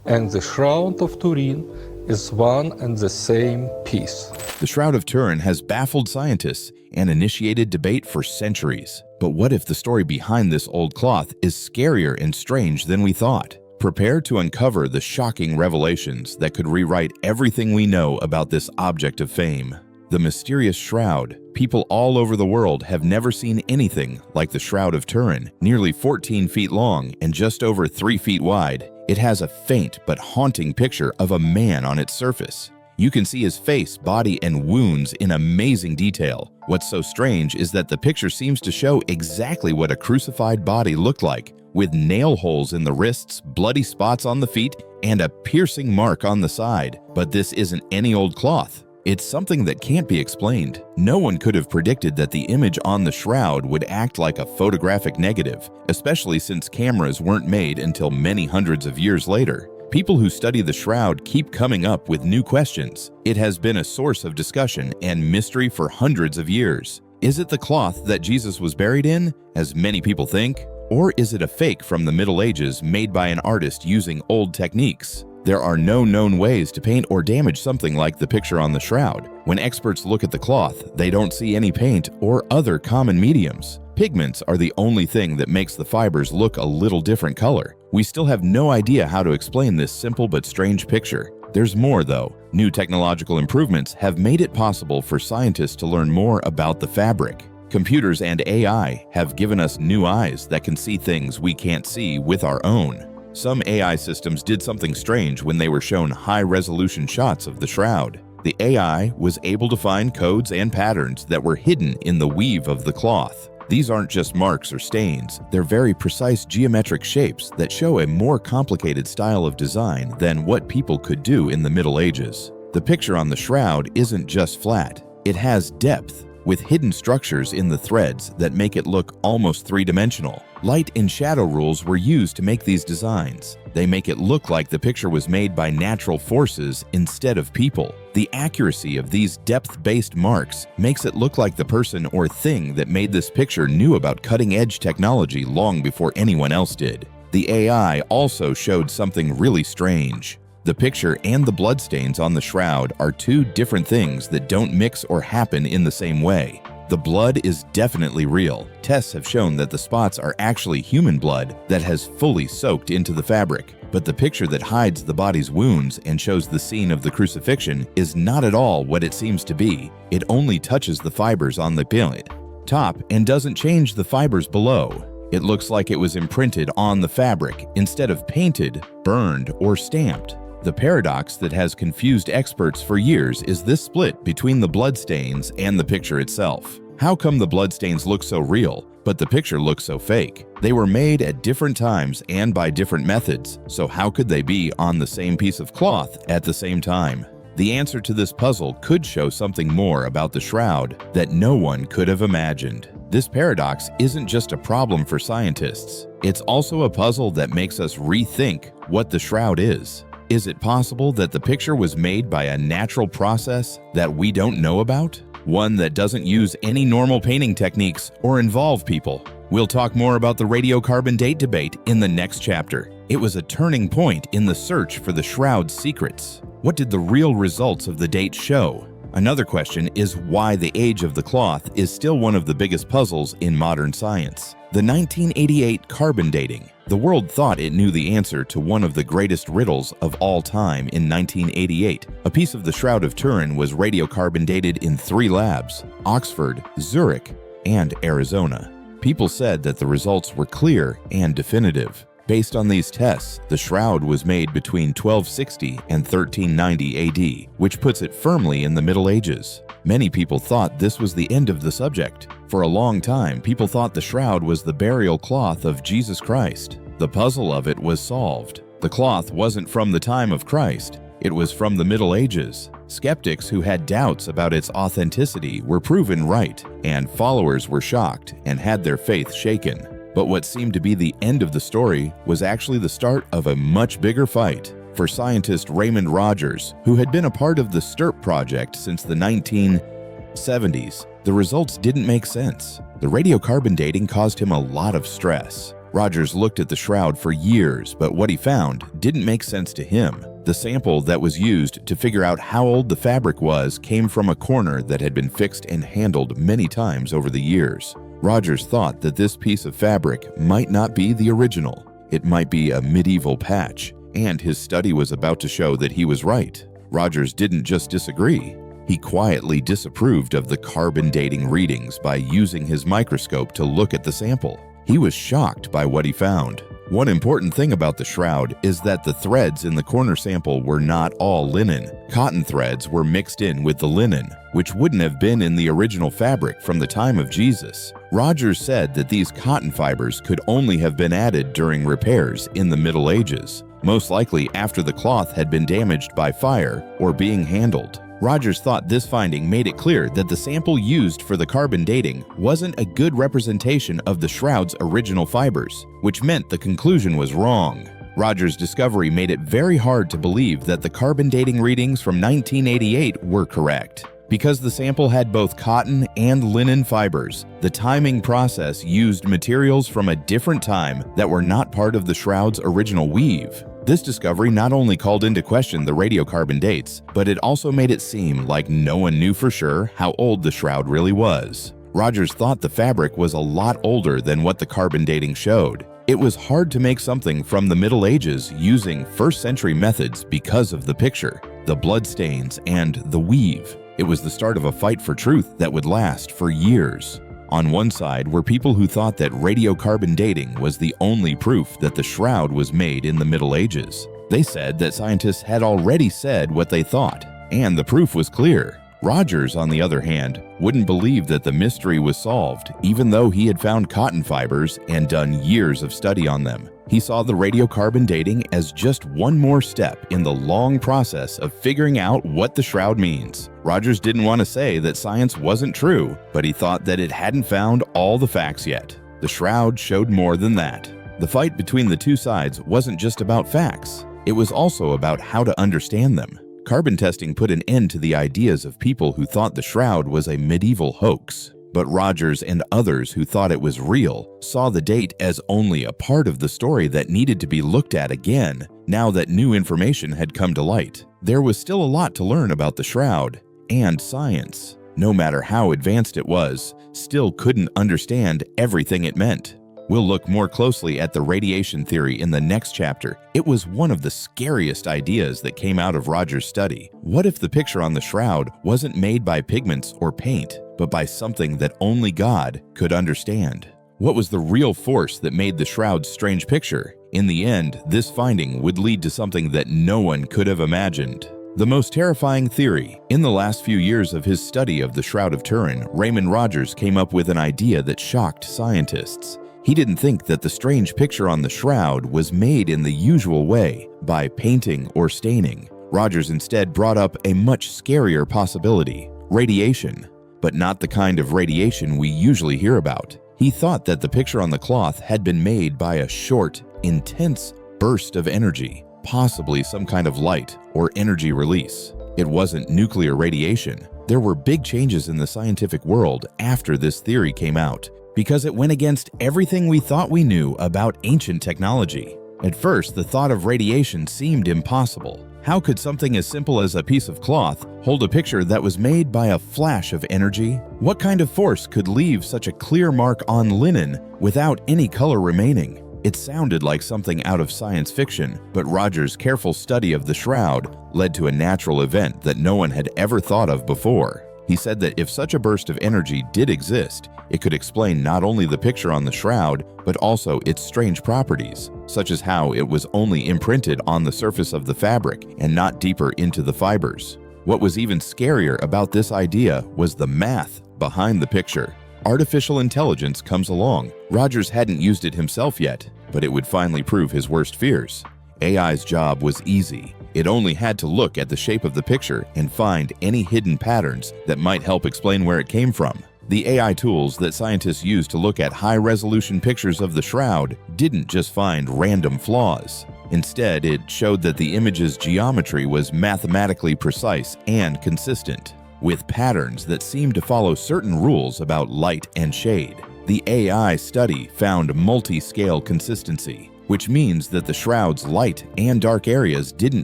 and the Shroud of Turin is one and the same piece. The Shroud of Turin has baffled scientists and initiated debate for centuries. But what if the story behind this old cloth is scarier and strange than we thought? Prepare to uncover the shocking revelations that could rewrite everything we know about this object of fame. The mysterious shroud. People all over the world have never seen anything like the Shroud of Turin. Nearly 14 feet long and just over 3 feet wide, it has a faint but haunting picture of a man on its surface. You can see his face, body, and wounds in amazing detail. What's so strange is that the picture seems to show exactly what a crucified body looked like, with nail holes in the wrists, bloody spots on the feet, and a piercing mark on the side. But this isn't any old cloth. It's something that can't be explained. No one could have predicted that the image on the shroud would act like a photographic negative, especially since cameras weren't made until many hundreds of years later. People who study the shroud keep coming up with new questions. It has been a source of discussion and mystery for hundreds of years. Is it the cloth that Jesus was buried in, as many people think? Or is it a fake from the Middle Ages made by an artist using old techniques? There are no known ways to paint or damage something like the picture on the shroud. When experts look at the cloth, they don't see any paint or other common mediums. Pigments are the only thing that makes the fibers look a little different color. We still have no idea how to explain this simple but strange picture. There's more though. New technological improvements have made it possible for scientists to learn more about the fabric. Computers and AI have given us new eyes that can see things we can't see with our own. Some AI systems did something strange when they were shown high-resolution shots of the shroud. The AI was able to find codes and patterns that were hidden in the weave of the cloth. These aren't just marks or stains, they're very precise geometric shapes that show a more complicated style of design than what people could do in the Middle Ages. The picture on the shroud isn't just flat, it has depth, with hidden structures in the threads that make it look almost three-dimensional. Light and shadow rules were used to make these designs. They make it look like the picture was made by natural forces instead of people. The accuracy of these depth-based marks makes it look like the person or thing that made this picture knew about cutting-edge technology long before anyone else did. The AI also showed something really strange. The picture and the bloodstains on the shroud are two different things that don't mix or happen in the same way. The blood is definitely real. Tests have shown that the spots are actually human blood that has fully soaked into the fabric. But the picture that hides the body's wounds and shows the scene of the crucifixion is not at all what it seems to be. It only touches the fibers on the top and doesn't change the fibers below. It looks like it was imprinted on the fabric instead of painted, burned, or stamped. The paradox that has confused experts for years is this split between the bloodstains and the picture itself. How come the bloodstains look so real, but the picture looks so fake? They were made at different times and by different methods, so how could they be on the same piece of cloth at the same time? The answer to this puzzle could show something more about the shroud that no one could have imagined. This paradox isn't just a problem for scientists. It's also a puzzle that makes us rethink what the shroud is. Is it possible that the picture was made by a natural process that we don't know about? One that doesn't use any normal painting techniques or involve people? We'll talk more about the radiocarbon date debate in the next chapter. It was a turning point in the search for the shroud's secrets. What did the real results of the date show? Another question is why the age of the cloth is still one of the biggest puzzles in modern science. The 1988 carbon dating. The world thought it knew the answer to one of the greatest riddles of all time in 1988. A piece of the Shroud of Turin was radiocarbon dated in 3 labs: Oxford, Zurich, and Arizona. People said that the results were clear and definitive. Based on these tests, the shroud was made between 1260 and 1390 AD, which puts it firmly in the Middle Ages. Many people thought this was the end of the subject. For a long time, people thought the shroud was the burial cloth of Jesus Christ. The puzzle of it was solved. The cloth wasn't from the time of Christ. It was from the Middle Ages. Skeptics who had doubts about its authenticity were proven right, and followers were shocked and had their faith shaken. But what seemed to be the end of the story was actually the start of a much bigger fight. For scientist Raymond Rogers, who had been a part of the STIRP project since the 1970s, the results didn't make sense. The radiocarbon dating caused him a lot of stress. Rogers looked at the shroud for years, but what he found didn't make sense to him. The sample that was used to figure out how old the fabric was came from a corner that had been fixed and handled many times over the years. Rogers thought that this piece of fabric might not be the original. It might be a medieval patch, and his study was about to show that he was right. Rogers didn't just disagree. He quietly disapproved of the carbon dating readings by using his microscope to look at the sample. He was shocked by what he found. One important thing about the shroud is that the threads in the corner sample were not all linen. Cotton threads were mixed in with the linen, which wouldn't have been in the original fabric from the time of Jesus. Rogers said that these cotton fibers could only have been added during repairs in the Middle Ages, most likely after the cloth had been damaged by fire or being handled. Rogers thought this finding made it clear that the sample used for the carbon dating wasn't a good representation of the shroud's original fibers, which meant the conclusion was wrong. Rogers' discovery made it very hard to believe that the carbon dating readings from 1988 were correct. Because the sample had both cotton and linen fibers, the timing process used materials from a different time that were not part of the shroud's original weave. This discovery not only called into question the radiocarbon dates, but it also made it seem like no one knew for sure how old the shroud really was. Rogers thought the fabric was a lot older than what the carbon dating showed. It was hard to make something from the Middle Ages using first-century methods because of the picture, the bloodstains, and the weave. It was the start of a fight for truth that would last for years. On one side were people who thought that radiocarbon dating was the only proof that the shroud was made in the Middle Ages. They said that scientists had already said what they thought, and the proof was clear. Rogers, on the other hand, wouldn't believe that the mystery was solved, even though he had found cotton fibers and done years of study on them. He saw the radiocarbon dating as just one more step in the long process of figuring out what the shroud means. Rogers didn't want to say that science wasn't true, but he thought that it hadn't found all the facts yet. The shroud showed more than that. The fight between the two sides wasn't just about facts. It was also about how to understand them. Carbon testing put an end to the ideas of people who thought the shroud was a medieval hoax. But Rogers and others who thought it was real saw the date as only a part of the story that needed to be looked at again, now that new information had come to light. There was still a lot to learn about the shroud, and science, no matter how advanced it was, still couldn't understand everything it meant. We'll look more closely at the radiation theory in the next chapter. It was one of the scariest ideas that came out of Rogers' study. What if the picture on the shroud wasn't made by pigments or paint, but by something that only God could understand? What was the real force that made the shroud's strange picture? In the end, this finding would lead to something that no one could have imagined. The most terrifying theory. In the last few years of his study of the Shroud of Turin, Raymond Rogers came up with an idea that shocked scientists. He didn't think that the strange picture on the shroud was made in the usual way, by painting or staining. Rogers instead brought up a much scarier possibility: radiation, but not the kind of radiation we usually hear about. He thought that the picture on the cloth had been made by a short, intense burst of energy, possibly some kind of light or energy release. It wasn't nuclear radiation. There were big changes in the scientific world after this theory came out, because it went against everything we thought we knew about ancient technology. At first, the thought of radiation seemed impossible. How could something as simple as a piece of cloth hold a picture that was made by a flash of energy? What kind of force could leave such a clear mark on linen without any color remaining? It sounded like something out of science fiction, but Rogers' careful study of the shroud led to a natural event that no one had ever thought of before. He said that if such a burst of energy did exist, it could explain not only the picture on the shroud, but also its strange properties, such as how it was only imprinted on the surface of the fabric and not deeper into the fibers. What was even scarier about this idea was the math behind the picture. Artificial intelligence comes along. Rogers hadn't used it himself yet, but it would finally prove his worst fears. AI's job was easy. It only had to look at the shape of the picture and find any hidden patterns that might help explain where it came from. The AI tools that scientists use to look at high-resolution pictures of the shroud didn't just find random flaws. Instead, it showed that the image's geometry was mathematically precise and consistent, with patterns that seemed to follow certain rules about light and shade. The AI study found multi-scale consistency, which means that the shroud's light and dark areas didn't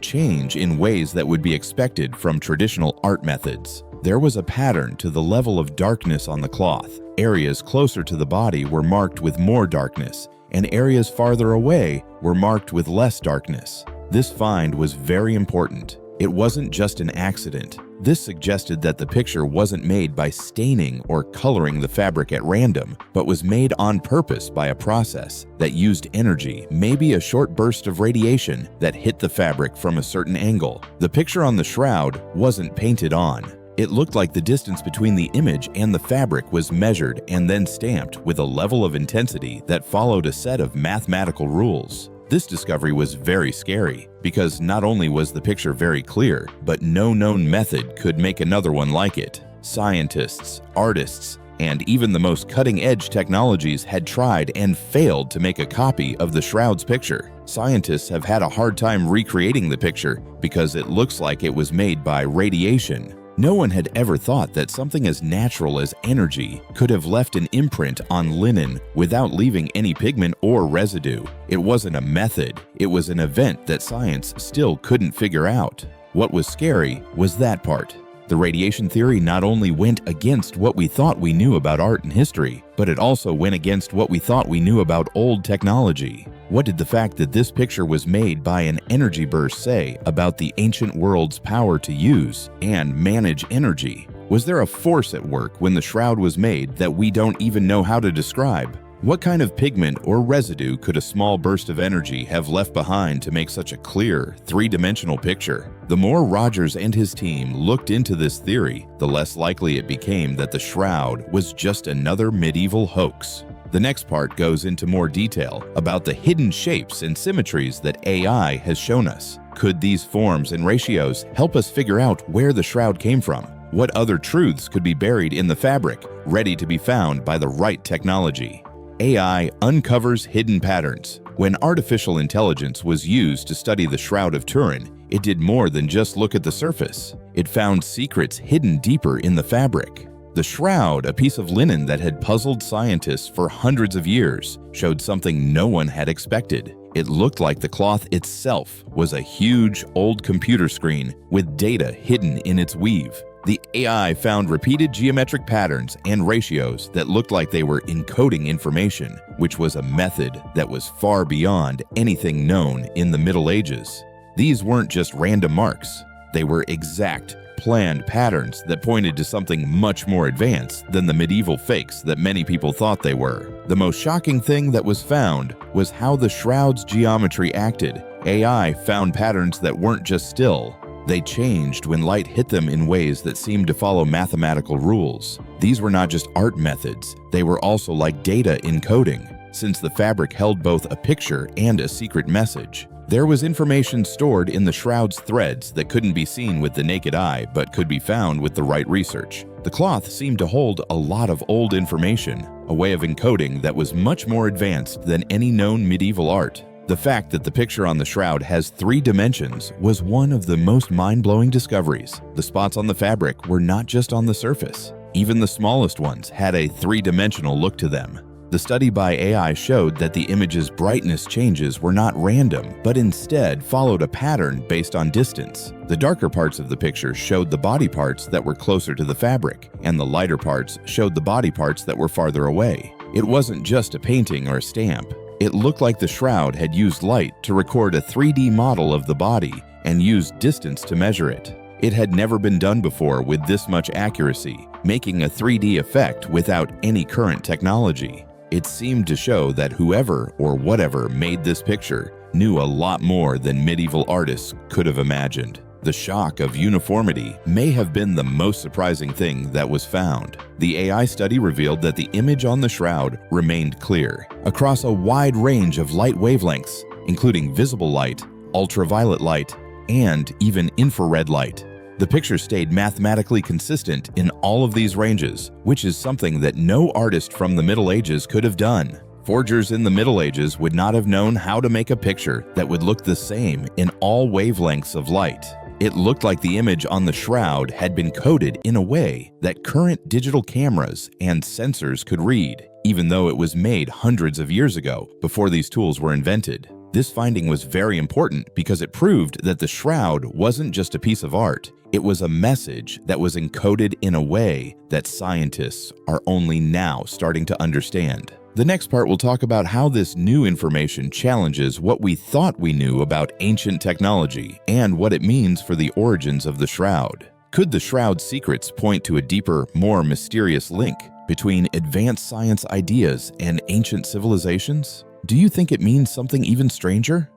change in ways that would be expected from traditional art methods. There was a pattern to the level of darkness on the cloth. Areas closer to the body were marked with more darkness, and areas farther away were marked with less darkness. This find was very important. It wasn't just an accident. This suggested that the picture wasn't made by staining or coloring the fabric at random, but was made on purpose by a process that used energy, maybe a short burst of radiation that hit the fabric from a certain angle. The picture on the shroud wasn't painted on. It looked like the distance between the image and the fabric was measured and then stamped with a level of intensity that followed a set of mathematical rules. This discovery was very scary because not only was the picture very clear, but no known method could make another one like it. Scientists, artists, and even the most cutting-edge technologies had tried and failed to make a copy of the shroud's picture. Scientists have had a hard time recreating the picture because it looks like it was made by radiation. No one had ever thought that something as natural as energy could have left an imprint on linen without leaving any pigment or residue. It wasn't a method, it was an event that science still couldn't figure out. What was scary was that part. The radiation theory not only went against what we thought we knew about art and history, but it also went against what we thought we knew about old technology. What did the fact that this picture was made by an energy burst say about the ancient world's power to use and manage energy? Was there a force at work when the shroud was made that we don't even know how to describe? What kind of pigment or residue could a small burst of energy have left behind to make such a clear, three-dimensional picture? The more Rogers and his team looked into this theory, the less likely it became that the shroud was just another medieval hoax. The next part goes into more detail about the hidden shapes and symmetries that AI has shown us. Could these forms and ratios help us figure out where the shroud came from? What other truths could be buried in the fabric, ready to be found by the right technology? AI uncovers hidden patterns. When artificial intelligence was used to study the Shroud of Turin, it did more than just look at the surface. It found secrets hidden deeper in the fabric. The shroud, a piece of linen that had puzzled scientists for hundreds of years, showed something no one had expected. It looked like the cloth itself was a huge old computer screen with data hidden in its weave. The AI found repeated geometric patterns and ratios that looked like they were encoding information, which was a method that was far beyond anything known in the Middle Ages. These weren't just random marks. They were exact, planned patterns that pointed to something much more advanced than the medieval fakes that many people thought they were. The most shocking thing that was found was how the shroud's geometry acted. AI found patterns that weren't just still. They changed when light hit them in ways that seemed to follow mathematical rules. These were not just art methods, they were also like data encoding, since the fabric held both a picture and a secret message. There was information stored in the shroud's threads that couldn't be seen with the naked eye but could be found with the right research. The cloth seemed to hold a lot of old information, a way of encoding that was much more advanced than any known medieval art. The fact that the picture on the shroud has 3 dimensions was one of the most mind-blowing discoveries. The spots on the fabric were not just on the surface. Even the smallest ones had a 3-dimensional look to them. The study by AI showed that the image's brightness changes were not random, but instead followed a pattern based on distance. The darker parts of the picture showed the body parts that were closer to the fabric, and the lighter parts showed the body parts that were farther away. It wasn't just a painting or a stamp. It looked like the shroud had used light to record a 3D model of the body and used distance to measure it. It had never been done before with this much accuracy, making a 3D effect without any current technology. It seemed to show that whoever or whatever made this picture knew a lot more than medieval artists could have imagined. The shock of uniformity may have been the most surprising thing that was found. The AI study revealed that the image on the shroud remained clear across a wide range of light wavelengths, including visible light, ultraviolet light, and even infrared light. The picture stayed mathematically consistent in all of these ranges, which is something that no artist from the Middle Ages could have done. Forgers in the Middle Ages would not have known how to make a picture that would look the same in all wavelengths of light. It looked like the image on the shroud had been coded in a way that current digital cameras and sensors could read. even though it was made hundreds of years ago, before these tools were invented. This finding was very important because it proved that the shroud wasn't just a piece of art. It was a message that was encoded in a way that scientists are only now starting to understand. The next part will talk about how this new information challenges what we thought we knew about ancient technology and what it means for the origins of the shroud. Could the shroud's secrets point to a deeper, more mysterious link between advanced science ideas and ancient civilizations? Do you think it means something even stranger?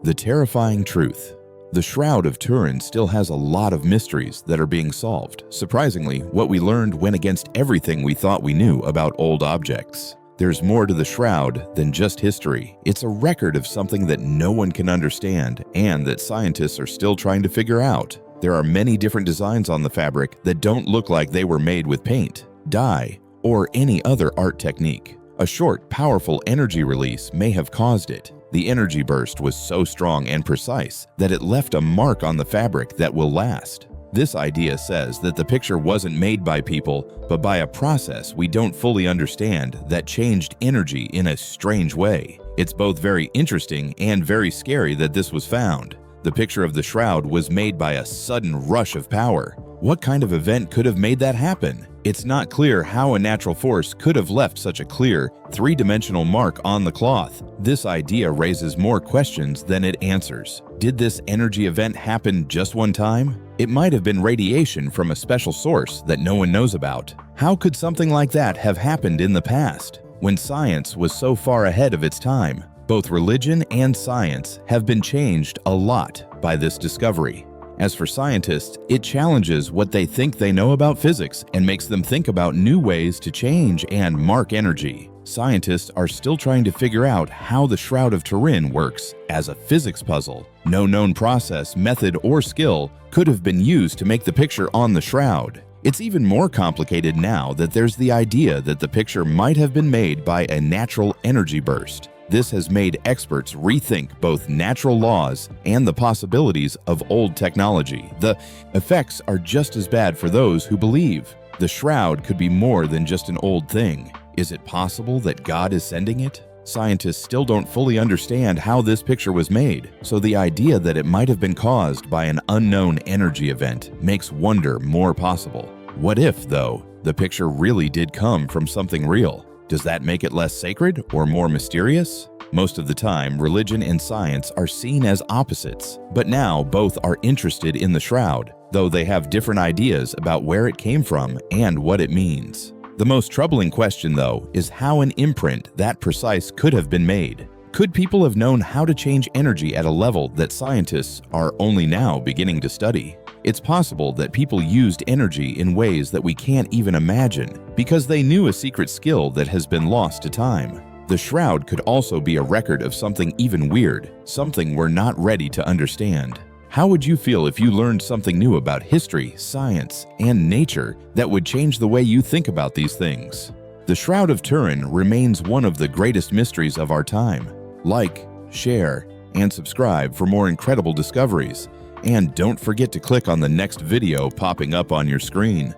The terrifying truth. The Shroud of Turin still has a lot of mysteries that are being solved. Surprisingly, what we learned went against everything we thought we knew about old objects. There's more to the shroud than just history. It's a record of something that no one can understand and that scientists are still trying to figure out. There are many different designs on the fabric that don't look like they were made with paint, dye, or any other art technique. A short, powerful energy release may have caused it. The energy burst was so strong and precise that it left a mark on the fabric that will last. This idea says that the picture wasn't made by people, but by a process we don't fully understand that changed energy in a strange way. It's both very interesting and very scary that this was found. The picture of the shroud was made by a sudden rush of power. What kind of event could have made that happen? It's not clear how a natural force could have left such a clear, three-dimensional mark on the cloth. This idea raises more questions than it answers. Did this energy event happen just one time? It might have been radiation from a special source that no one knows about. How could something like that have happened in the past, when science was so far ahead of its time? Both religion and science have been changed a lot by this discovery. As for scientists, it challenges what they think they know about physics and makes them think about new ways to change and mark energy. Scientists are still trying to figure out how the Shroud of Turin works as a physics puzzle. No known process, method, or skill could have been used to make the picture on the shroud. It's even more complicated now that there's the idea that the picture might have been made by a natural energy burst. This has made experts rethink both natural laws and the possibilities of old technology. The effects are just as bad for those who believe. The shroud could be more than just an old thing. Is it possible that God is sending it? Scientists still don't fully understand how this picture was made, so the idea that it might have been caused by an unknown energy event makes wonder more possible. What if, though, the picture really did come from something real? Does that make it less sacred or more mysterious? Most of the time, religion and science are seen as opposites, but now both are interested in the shroud, though they have different ideas about where it came from and what it means. The most troubling question, though, is how an imprint that precise could have been made. Could people have known how to change energy at a level that scientists are only now beginning to study? It's possible that people used energy in ways that we can't even imagine because they knew a secret skill that has been lost to time. The shroud could also be a record of something even weird, something we're not ready to understand. How would you feel if you learned something new about history, science, and nature that would change the way you think about these things? The Shroud of Turin remains one of the greatest mysteries of our time. Like, share, and subscribe for more incredible discoveries. And don't forget to click on the next video popping up on your screen.